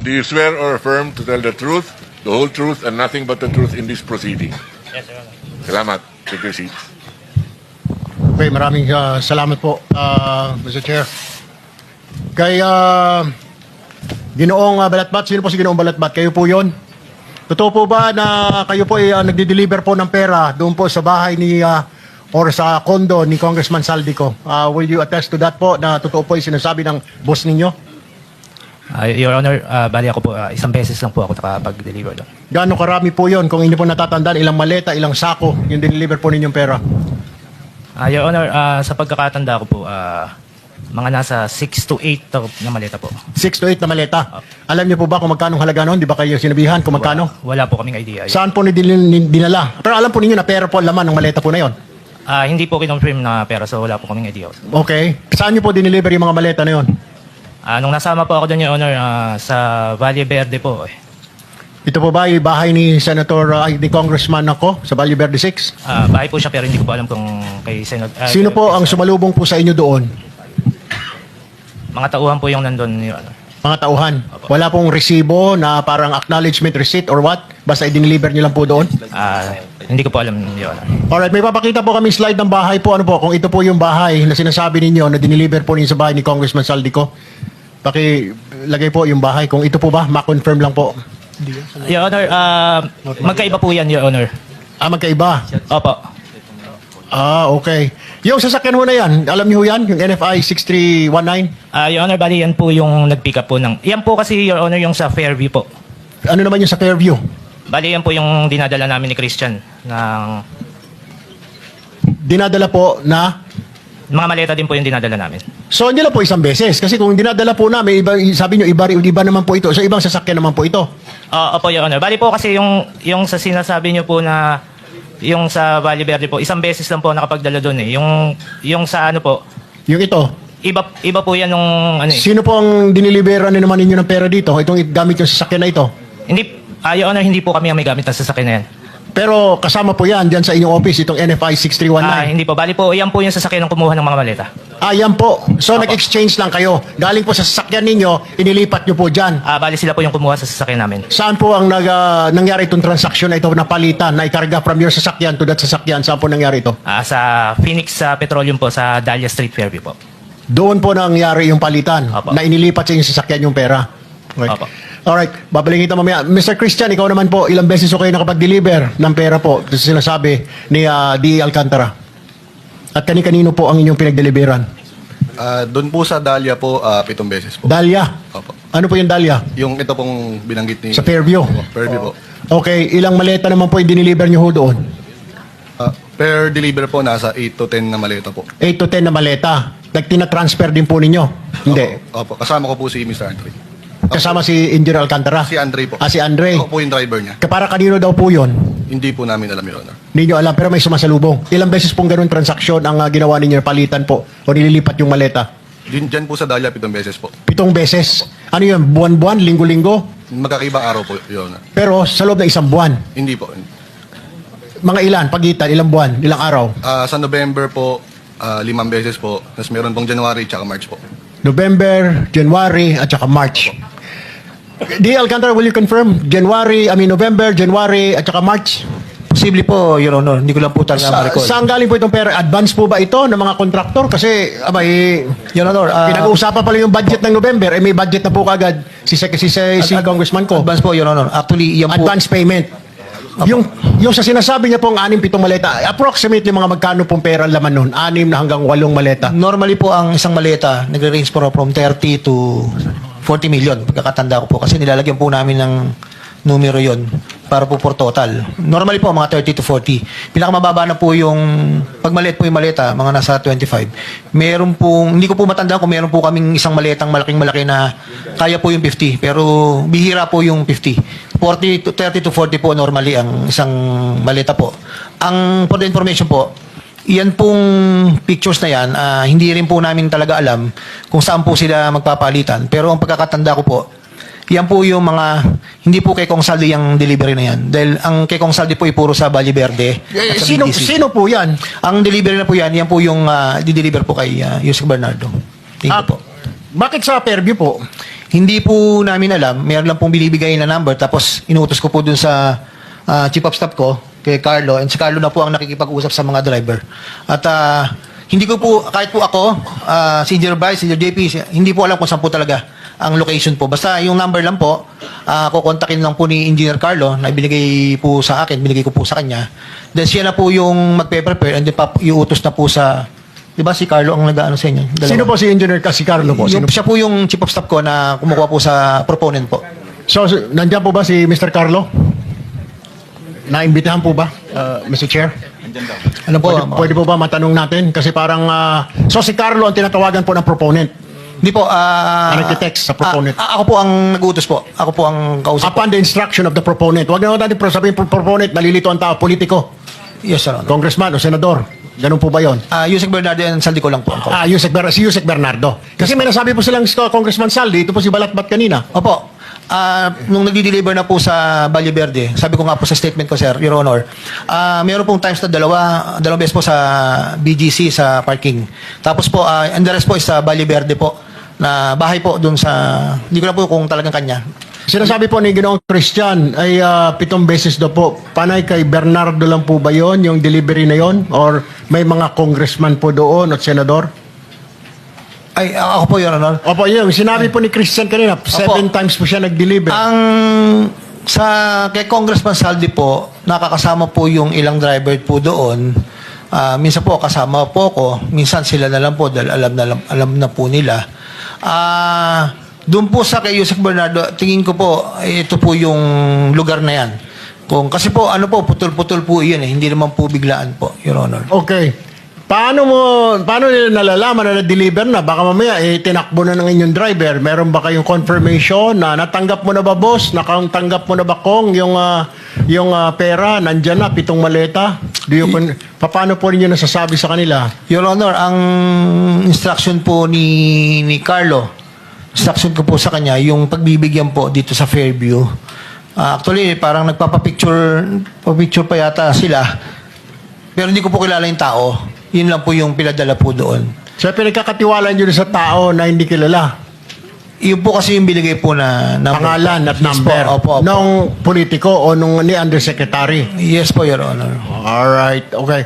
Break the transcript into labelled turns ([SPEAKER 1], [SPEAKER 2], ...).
[SPEAKER 1] Do you swear or affirm to tell the truth, the whole truth, and nothing but the truth in this proceeding?
[SPEAKER 2] Yes, Your Honor.
[SPEAKER 1] Salamat. Take your seats.
[SPEAKER 3] Okay, maraming salamat po, Mr. Chair. Kay Ginoong Balatbat, sino po si Ginoong Balatbat? Kayo po yon? Totoo po ba na kayo po ay nagdi-deliver po ng pera doon po sa bahay ni or sa condo ni Congressman Saldico? Will you attest to that po na totoo po yung sinasabi ng boss ninyo?
[SPEAKER 2] Your Honor, bali ako po, isang beses lang po ako nakapag-deliver doon.
[SPEAKER 3] Gaano karami po yon? Kung inyo po natatandaan, ilang maleta, ilang sako yung deliver po ninyong pera?
[SPEAKER 2] Your Honor, sa pagkakatanda ko po, mga nasa 6 to 8 na maleta po.
[SPEAKER 3] 6 to 8 na maleta. Alam niyo po ba kung magkano halaga noon? Di ba kayo sinabihan kung magkano?
[SPEAKER 2] Wala po kaming idea.
[SPEAKER 3] Saan po dinala? Pero alam po ninyo na pera po ang laman ng maleta po na yon.
[SPEAKER 2] Hindi po kinonfirm na pera, so wala po kaming idea.
[SPEAKER 3] Okay. Saan niyo po dineliver yung mga maleta na yon?
[SPEAKER 2] Nung nasama po ako doon, Your Honor, sa Valle Verde po.
[SPEAKER 3] Ito po ba yung bahay ni ni Congressman ako sa Valle Verde 6?
[SPEAKER 2] Bahay po siya pero hindi ko po alam kung kay Senator.
[SPEAKER 3] Sino po ang sumalubong po sa inyo doon?
[SPEAKER 2] Mga tauhan po yung nandun, Your Honor.
[SPEAKER 3] Mga tauhan. Wala pong resibo na parang acknowledgement receipt or what? Basta i-deliver niyo lang po doon?
[SPEAKER 2] Hindi ko po alam, Your Honor.
[SPEAKER 3] Alright, may papakita po kami slide ng bahay po. Ano po, kung ito po yung bahay na sinasabi ninyo na dineliver po ninyo sa bahay ni Congressman Saldico. Pakilagay po yung bahay. Kung ito po ba, ma-confirm lang po.
[SPEAKER 2] Your Honor, magkaiba po yan, Your Honor.
[SPEAKER 3] Magkaiba.
[SPEAKER 2] Opo.
[SPEAKER 3] Okay. Yung sasakyan mo na yan, alam niyo yan? Yung NFI 6319?
[SPEAKER 2] Your Honor, bali yan po yung nag-pick up po ng... Yan po kasi, Your Honor, yung sa Fairview po.
[SPEAKER 3] Ano naman yung sa Fairview?
[SPEAKER 2] Bali yan po yung dinadala namin ni Christian ng...
[SPEAKER 3] Dinadala po na...
[SPEAKER 2] Mga maleta din po yung dinadala namin.
[SPEAKER 3] So, hindi lang po isang beses. Kasi kung dinadala po namin, sabi nyo, iba naman po ito. So, ibang sasakyan naman po ito.
[SPEAKER 2] Opo, Your Honor. Bali po kasi yung sa sinasabi nyo po na yung sa Valle Verde po, isang beses lang po nakapagdala doon eh. Yung sa ano po,
[SPEAKER 3] Yung ito.
[SPEAKER 2] iba po yan nung ano eh.
[SPEAKER 3] Sino po ang diniliberan na naman ninyo ng pera dito? Itong gamit yung sasakyan na ito.
[SPEAKER 2] Hindi, Your Honor, hindi po kami ang may gamit na sasakyan na yan.
[SPEAKER 3] Pero kasama po yan dyan sa inyong office, itong NFI 6319.
[SPEAKER 2] Hindi po. Bali po, yan po yung sasakyan ng kumuha ng mga maleta.
[SPEAKER 3] Yan po. So, nag-exchange lang kayo. Galing po sa sasakyan ninyo, inilipat nyo po dyan.
[SPEAKER 2] Bali sila po yung kumuha sa sasakyan namin.
[SPEAKER 3] Saan po ang nangyari itong transaksyon na ito na palitan, na ikarga from your sasakyan to that sasakyan? Saan po nangyari ito?
[SPEAKER 2] Sa Phoenix Petroleum po, sa Dahlia Street, Fairview po.
[SPEAKER 3] Doon po nangyari yung palitan,
[SPEAKER 2] Opo.
[SPEAKER 3] na inilipat sa inyong sasakyan yung pera. Okay.
[SPEAKER 2] Opo.
[SPEAKER 3] Alright, babalikin kita mamaya. Mr. Christian, ikaw naman po, ilang beses ko kayo nakapag-deliver ng pera po sa sinasabi ni D. Alcantara? At kani-kanino po ang inyong pinag-deliveran?
[SPEAKER 4] Doon po sa Dahlia po, 7 beses po.
[SPEAKER 3] Dahlia?
[SPEAKER 4] Opo.
[SPEAKER 3] Ano po yung Dahlia?
[SPEAKER 4] Yung ito pong binanggit ni...
[SPEAKER 3] Sa Fairview?
[SPEAKER 4] Opo, Fairview po.
[SPEAKER 3] Okay, ilang maleta naman po yung diniliver nyo ho doon?
[SPEAKER 4] Per deliver po, nasa 8 to 10 na maleta po.
[SPEAKER 3] 8 to 10 na maleta. Tina-transfer din po ninyo? Hindi.
[SPEAKER 4] Opo. Kasama ko po si Mr. Andre.
[SPEAKER 3] Kasama si Engineer Alcantara?
[SPEAKER 4] Si Andre po.
[SPEAKER 3] Si Andre?
[SPEAKER 4] Ako po yung driver niya.
[SPEAKER 3] Para kanino daw po yun?
[SPEAKER 4] Hindi po namin alam, Your Honor.
[SPEAKER 3] Hindi nyo alam, pero may sumasalubong. Ilang beses pong ganun transaksyon ang ginawa ninyo, palitan po, o nililipat yung maleta?
[SPEAKER 4] Diyan po sa Dahlia, 7 beses po.
[SPEAKER 3] 7 beses. Ano yun, buwan-buwan, linggo-linggo?
[SPEAKER 4] Magkakaibang araw po, Your Honor.
[SPEAKER 3] Pero sa loob ng isang buwan.
[SPEAKER 4] Hindi po.
[SPEAKER 3] Mga ilan, pagitan, ilang buwan, ilang araw?
[SPEAKER 4] Sa November po, 5 beses po. Tapos meron pong January tsaka March po.
[SPEAKER 3] November, January, at saka March. D. Alcantara, will you confirm? November, January, at saka March?
[SPEAKER 5] Posible po, Your Honor. Hindi ko lang po talaga ma-recall.
[SPEAKER 3] Saan galing po itong pera? Advance po ba ito ng mga kontraktor? Kasi,
[SPEAKER 5] Your Honor,
[SPEAKER 3] pinag-uusapan pala yung budget ng November, may budget na po kagad si Congressman ko.
[SPEAKER 5] advance po, Your Honor. Actually, yan po.
[SPEAKER 3] Advance payment. Yung sa sinasabi niya pong 6-7 maleta, approximately mga magkano pong pera laman nun? 6 na hanggang 8 maleta.
[SPEAKER 5] Normally po, ang isang maleta, nagre-range po from 30 to 40 million. Pagkakatanda ko po. Kasi nilalagyan po namin ng numero yon para po for total. Normally po, mga 30 to 40. Pinakamababa na po yung, pag maliit po yung maleta, mga nasa 25. Meron pong, hindi ko po matanda kung meron po kaming isang maletang malaking-malaki na kaya po yung 50. Pero bihira po yung 50. 30 to 40 po normally ang isang maleta po. Ang, for the information po, yan pong pictures na yan, hindi rin po namin talaga alam kung saan po sila magpapalitan. Pero ang pagkakatanda ko po, yan po yung mga, hindi po kay Kong Saldi yung delivery na yan. Dahil ang kay Kong Saldi po ay puro sa Valle Verde. At sa BTC.
[SPEAKER 3] Sino po yan?
[SPEAKER 5] Ang delivery na po yan po yung di-deliver po kay Yusek Bernardo. Thank you po.
[SPEAKER 3] Bakit sa Fairview po?
[SPEAKER 5] Hindi po namin alam. Meron lang pong binibigay na number. Tapos inuutos ko po dun sa chief of staff ko, kay Carlo. And si Carlo na po ang nakikipag-usap sa mga driver. At hindi ko po, kahit po ako, si Engineer Bryce, si Engineer JP, hindi po alam kung saan po talaga ang location po. Basta yung number lang po, kukontakin lang po ni Engineer Carlo na binigay po sa akin, binigay ko po sa kanya. Then siya na po yung magpe-prepare and then iuutos na po sa, di ba si Carlo ang nag-ano sa inyo? Dalawa.
[SPEAKER 3] Sino po si Engineer si Carlo po? Sino?
[SPEAKER 5] Siya po yung chief of staff ko na kumukuha po sa proponent po.
[SPEAKER 3] So, nandiyan po ba si Mr. Carlo? Naimbitahan po ba, Mr. Chair?
[SPEAKER 5] Ano po?
[SPEAKER 3] Pwede po ba matanong natin? Kasi parang, so si Carlo ang tinatawagan po ng proponent.
[SPEAKER 5] Hindi po.
[SPEAKER 3] Nagtitext sa proponent.
[SPEAKER 5] Ako po ang nag-utos po. Ako po ang kausap po.
[SPEAKER 3] Upon the instruction of the proponent. Huwag na natin sabihin proponent, nalilito ang tao, politiko,
[SPEAKER 5] Yes, Sir Honor.
[SPEAKER 3] congressman o senador. Ganun po ba yon?
[SPEAKER 5] Yusek Bernardo and Saldi ko lang po.
[SPEAKER 3] Si Yusek Bernardo. Kasi may nasabi po silang Congressman Saldi, ito po si Balatbat kanina.
[SPEAKER 5] Opo. Nung nagdi-deliver na po sa Valle Verde, sabi ko nga po sa statement ko, Sir, Your Honor, meron pong times na dalawang beses po sa BGC sa parking. Tapos po, and the rest po is sa Valle Verde po, na bahay po dun sa, hindi ko na po kung talagang kanya.
[SPEAKER 3] Sinasabi po ni Ginoong Christian ay 7 beses daw po. Panay kay Bernardo lang po ba yon yung delivery na yon? Or may mga congressman po doon at senador?
[SPEAKER 5] Ay, ako po, Your Honor.
[SPEAKER 3] Opo, yung sinabi po ni Christian kanina, 7 times po siya nag-deliver.
[SPEAKER 5] Ang kay Congressman Saldi po, nakakasama po yung ilang driver po doon. Minsan po kasama po ko, minsan sila na lang po dahil alam na po nila. Doon po sa kay Yusek Bernardo, tingin ko po ito po yung lugar na yan. Kasi po putol-putol po 'yan hindi naman po biglaan po, Your Honor.
[SPEAKER 3] Okay. Paano nila nalalaman na na-deliver na? Baka mamaya, tinakbo na ng inyong driver. Meron ba kayong confirmation na natanggap mo na ba, boss? Nakatanggap mo na ba, Kong, yung pera? Nandyan na, 7 maleta? Paano po ninyo nasasabi sa kanila?
[SPEAKER 5] Your Honor, ang instruction po ni Carlo, instruction ko po sa kanya, yung pagbibigyan po dito sa Fairview. Actually, parang nagpapapicture pa yata sila. Pero hindi ko po kilala yung tao. Yun lang po yung pinadala po doon.
[SPEAKER 3] So, pinagkakatiwalaan nyo sa tao na hindi kilala?
[SPEAKER 5] Yun po kasi yung binigay po na number.
[SPEAKER 3] Pangalan at
[SPEAKER 5] Yes
[SPEAKER 3] number?
[SPEAKER 5] po, opo.
[SPEAKER 3] Nung politiko o nung ni undersecretary?
[SPEAKER 5] Yes po, Your Honor.
[SPEAKER 3] Alright, okay.